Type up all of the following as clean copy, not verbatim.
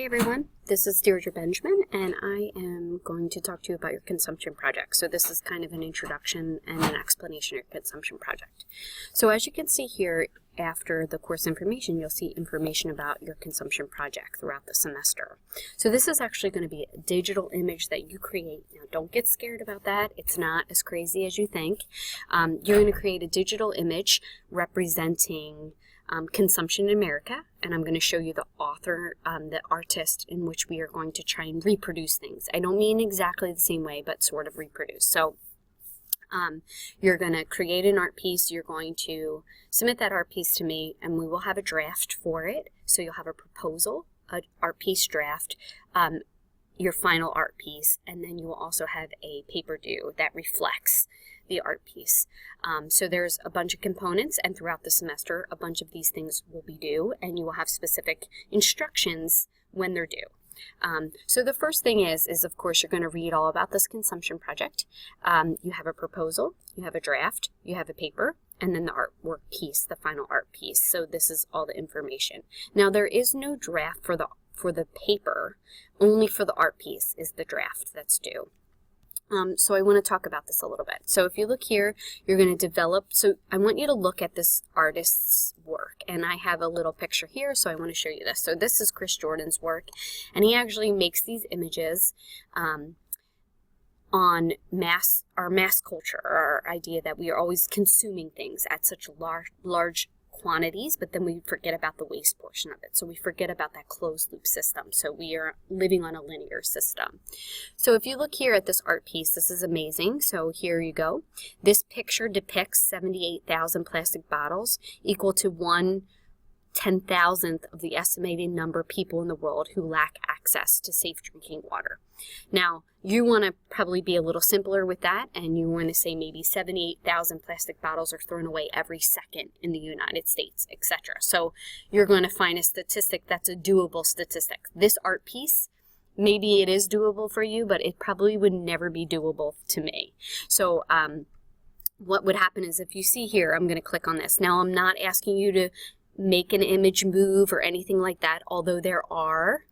Hi everyone, this is Deirdre Benjamin and I am going to talk to you about your consumption project. So this is kind of an introduction and an explanation of your consumption project. So as you can see here, after the course information, you'll see information about your consumption project throughout the semester. So this is actually going to be a digital image that you create. Now don't get scared about that. It's not as crazy as you think. You're going to create a digital image representing consumption in America, and I'm going to show you the author, the artist in which we are going to try and reproduce things. I don't mean exactly the same way, but sort of reproduce. So you're going to create an art piece, you're going to submit that art piece to me, and we will have a draft for it. So you'll have a proposal, an art piece draft, your final art piece, and then you will also have a paper due that reflects the art piece. So there's a bunch of components, and throughout the semester a bunch of these things will be due, and you will have specific instructions when they're due. So the first thing is of course you're going to read all about this consumption project. You have a proposal, you have a draft, you have a paper, and then the artwork piece, the final art piece. So this is all the information. Now there is no draft for the paper, only for the art piece is the draft that's due. So I want to talk about this a little bit. So if you look here, you're going to develop, so I want you to look at this artist's work, and I have a little picture here, so I want to show you this. So this is Chris Jordan's work, and he actually makes these images on our mass culture, our idea that we are always consuming things at such large quantities, but then we forget about the waste portion of it. So we forget about that closed loop system. So we are living on a linear system. So if you look here at this art piece, this is amazing. So here you go. This picture depicts 78,000 plastic bottles, equal to 1/10,000th of the estimated number of people in the world who lack access to safe drinking water. Now, you want to probably be a little simpler with that, and you want to say maybe 78,000 plastic bottles are thrown away every second in the United States, etc. So you're going to find a statistic that's a doable statistic. This art piece, maybe it is doable for you, but it probably would never be doable to me. So what would happen is, if you see here, I'm going to click on this. Now, I'm not asking you to make an image move or anything like that, although there are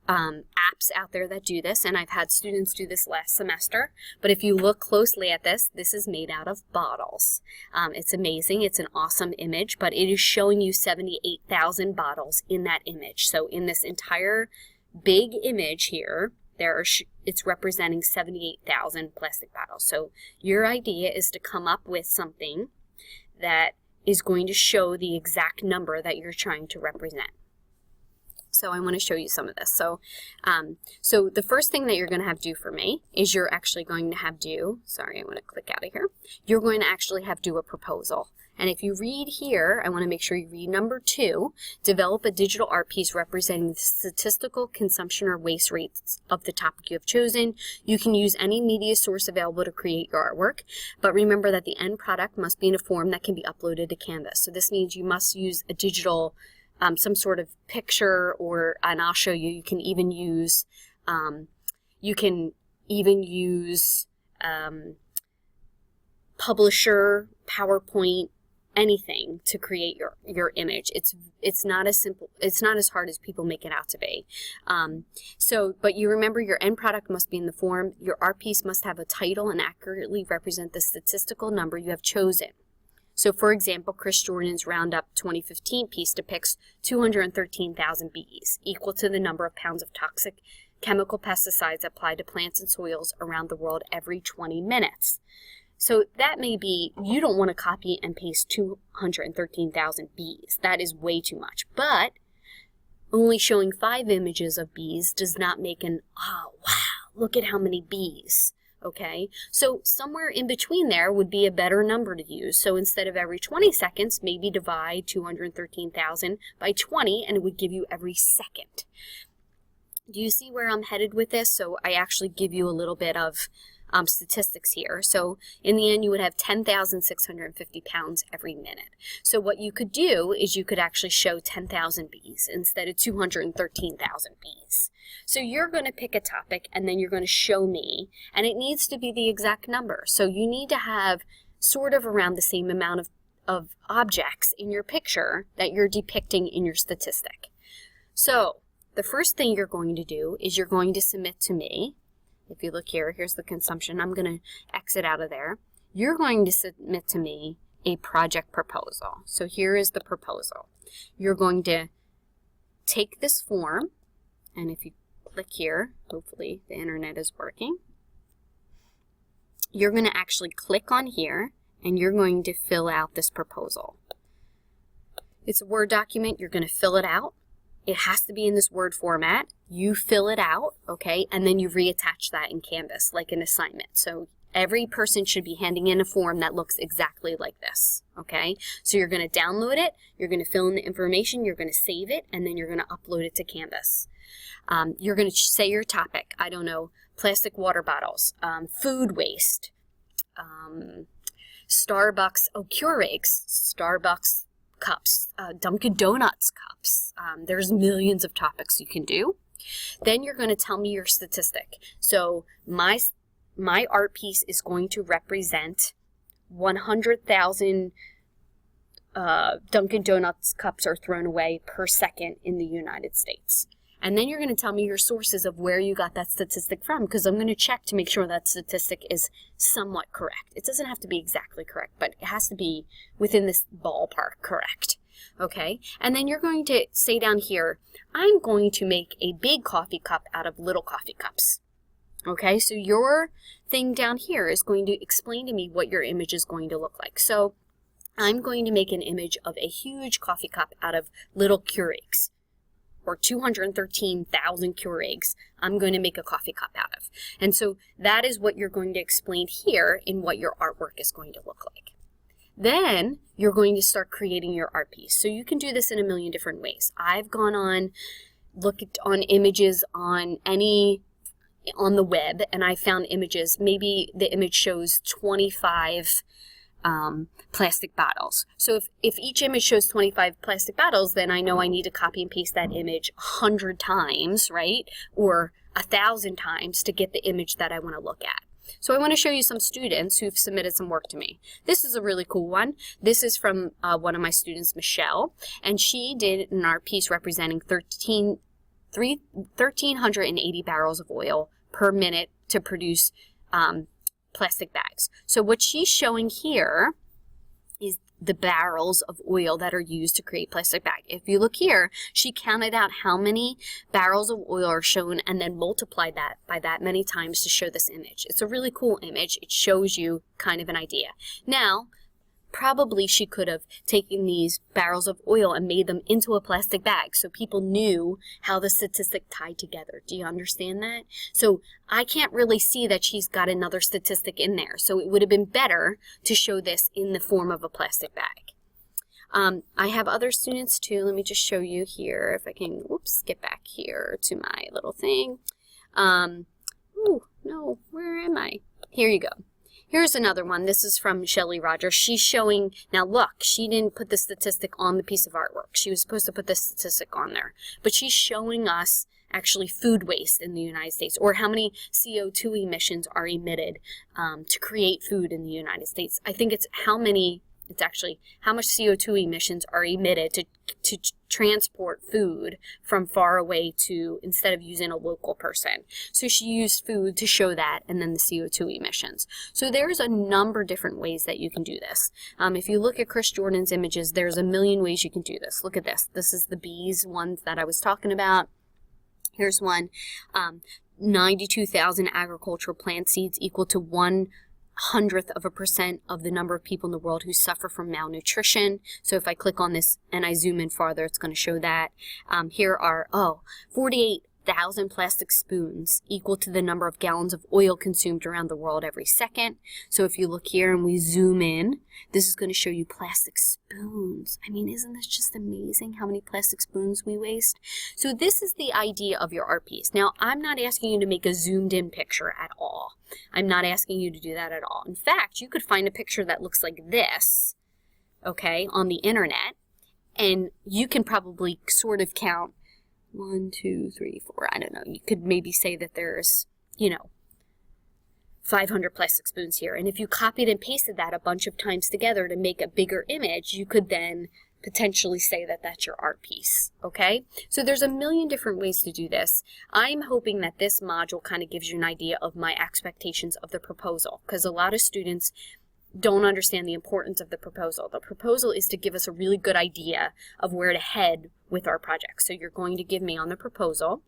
apps out there that do this, and I've had students do this last semester. But if you look closely at this, this is made out of bottles. It's amazing. It's an awesome image, but it is showing you 78,000 bottles in that image. So in this entire big image here, it's representing 78,000 plastic bottles. So your idea is to come up with something that is going to show the exact number that you're trying to represent. So I want to show you some of this. So the first thing that you're going to have due for me is you're actually going to have due, sorry, I want to click out of here. You're going to actually have due a proposal. And if you read here, I want to make sure you read number 2, develop a digital art piece representing the statistical consumption or waste rates of the topic you have chosen. You can use any media source available to create your artwork, but remember that the end product must be in a form that can be uploaded to Canvas. So this means you must use a digital some sort of picture, and I'll show you. You can even use Publisher, PowerPoint, anything to create your image. It's not as simple. It's not as hard as people make it out to be. But you remember your end product must be in the form. Your art piece must have a title and accurately represent the statistical number you have chosen. So, for example, Chris Jordan's Roundup 2015 piece depicts 213,000 bees, equal to the number of pounds of toxic chemical pesticides applied to plants and soils around the world every 20 minutes. So that may be, you don't want to copy and paste 213,000 bees. That is way too much. But only showing 5 images of bees does not make oh, wow, look at how many bees. Okay, so somewhere in between there would be a better number to use. So instead of every 20 seconds, maybe divide 213,000 by 20, and it would give you every second. Do you see where I'm headed with this? So I actually give you a little bit of statistics here. So in the end, you would have 10,650 pounds every minute. So what you could do is you could actually show 10,000 bees instead of 213,000 bees. So you're going to pick a topic, and then you're going to show me, and it needs to be the exact number. So you need to have sort of around the same amount of objects in your picture that you're depicting in your statistic. So the first thing you're going to do is you're going to submit to me. If you look here, here's the consumption. I'm going to exit out of there. You're going to submit to me a project proposal. So here is the proposal. You're going to take this form, and if you click here, hopefully the internet is working, you're going to actually click on here, and you're going to fill out this proposal. It's a Word document. You're going to fill it out. It has to be in this Word format. You fill it out, okay, and then you reattach that in Canvas like an assignment. So every person should be handing in a form that looks exactly like this, okay? So you're going to download it, you're going to fill in the information, you're going to save it, and then you're going to upload it to Canvas. You're going to say your topic, I don't know, plastic water bottles, food waste, Starbucks, Keurigs, Starbucks cups, Dunkin' Donuts cups. There's millions of topics you can do. Then you're going to tell me your statistic. So my art piece is going to represent 100,000 Dunkin' Donuts cups are thrown away per second in the United States. And then you're going to tell me your sources of where you got that statistic from, because I'm going to check to make sure that statistic is somewhat correct. It doesn't have to be exactly correct, but it has to be within this ballpark correct. Okay? And then you're going to say down here, I'm going to make a big coffee cup out of little coffee cups. Okay? So your thing down here is going to explain to me what your image is going to look like. So I'm going to make an image of a huge coffee cup out of little Keurigs, or 213,000 Keurigs, I'm going to make a coffee cup out of. And so that is what you're going to explain here in what your artwork is going to look like. Then you're going to start creating your art piece. So you can do this in a million different ways. I've gone on, looked on images on the web, and I found images, maybe the image shows 25 plastic bottles. So if each image shows 25 plastic bottles, then I know I need to copy and paste that image 100 times, right? Or 1,000 times to get the image that I want to look at. So I want to show you some students who've submitted some work to me. This is a really cool one. This is from one of my students, Michelle, and she did an art piece representing 1,380 barrels of oil per minute to produce plastic bags. So what she's showing here is the barrels of oil that are used to create plastic bag. If you look here, she counted out how many barrels of oil are shown and then multiplied that by that many times to show this image. It's a really cool image. It shows you kind of an idea. Now, probably she could have taken these barrels of oil and made them into a plastic bag so people knew how the statistic tied together. Do you understand that? So I can't really see that she's got another statistic in there. So it would have been better to show this in the form of a plastic bag. I have other students too. Let me just show you here if I can, get back here to my little thing. No, where am I? Here you go. Here's another one. This is from Shelley Rogers. She's showing, now look, she didn't put the statistic on the piece of artwork. She was supposed to put the statistic on there. But she's showing us actually food waste in the United States, or how many CO2 emissions are emitted to create food in the United States. I think it's actually how much CO2 emissions are emitted to transport food from far away to, instead of using a local person. So she used food to show that, and then the CO2 emissions. So there's a number of different ways that you can do this. If you look at Chris Jordan's images, there's a million ways you can do this. Look at this. This is the bees ones that I was talking about. Here's one. 92,000 agricultural plant seeds equal to 1/100% of the number of people in the world who suffer from malnutrition. So if I click on this and I zoom in farther, it's going to show that. Here are, 48,000 plastic spoons equal to the number of gallons of oil consumed around the world every second. So if you look here and we zoom in, this is going to show you plastic spoons. I mean, isn't this just amazing how many plastic spoons we waste? So this is the idea of your art piece. Now, I'm not asking you to make a zoomed in picture at all. I'm not asking you to do that at all. In fact, you could find a picture that looks like this, okay, on the internet, and you can probably sort of count 1, 2, 3, 4, I don't know. You could maybe say that there's, 500 plastic spoons here. And if you copied and pasted that a bunch of times together to make a bigger image, you could then potentially say that that's your art piece, okay? So there's a million different ways to do this. I'm hoping that this module kind of gives you an idea of my expectations of the proposal, because a lot of students don't understand the importance of the proposal. The proposal is to give us a really good idea of where to head with our project. So you're going to give me on the proposal,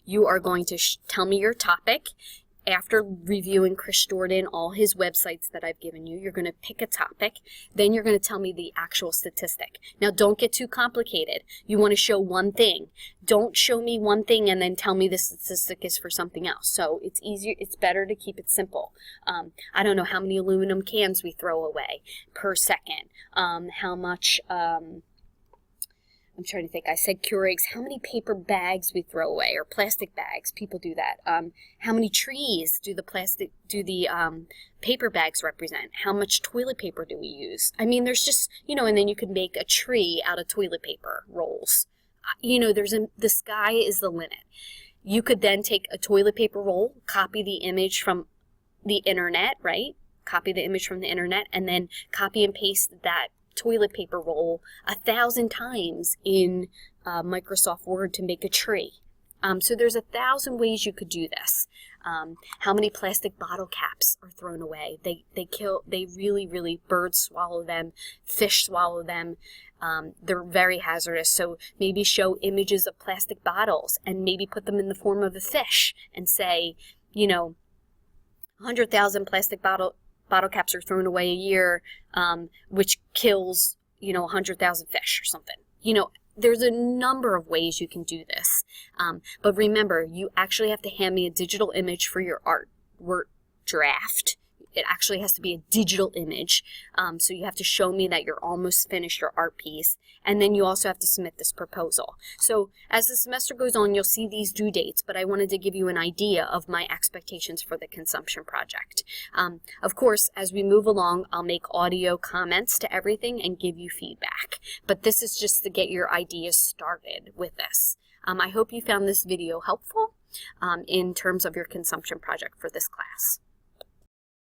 you are going to tell me your topic. After reviewing Chris Jordan, all his websites that I've given you, you're going to pick a topic. Then you're going to tell me the actual statistic. Now, don't get too complicated. You want to show one thing. Don't show me one thing and then tell me the statistic is for something else. So it's easier. It's better to keep it simple. I don't know how many aluminum cans we throw away per second. How much... I'm trying to think. I said Keurigs. How many paper bags we throw away, or plastic bags? People do that. How many trees do the paper bags represent? How much toilet paper do we use? I mean, there's just, you know, and then you can make a tree out of toilet paper rolls. You know, the sky is the limit. You could then take a toilet paper roll, copy the image from the internet, right? Copy the image from the internet, and then copy and paste that toilet paper roll 1,000 times in Microsoft Word to make a tree. So there's 1,000 ways you could do this. How many plastic bottle caps are thrown away? They really, birds swallow them, fish swallow them. They're very hazardous. So maybe show images of plastic bottles and maybe put them in the form of a fish and say, you know, 100,000 plastic bottle caps are thrown away a year, which kills, you know, 100,000 fish or something. You know, there's a number of ways you can do this. But remember, you actually have to hand me a digital image for your artwork draft. It actually has to be a digital image. So you have to show me that you're almost finished your art piece. And then you also have to submit this proposal. So as the semester goes on, you'll see these due dates, but I wanted to give you an idea of my expectations for the consumption project. Of course, as we move along, I'll make audio comments to everything and give you feedback. But this is just to get your ideas started with this. I hope you found this video helpful in terms of your consumption project for this class.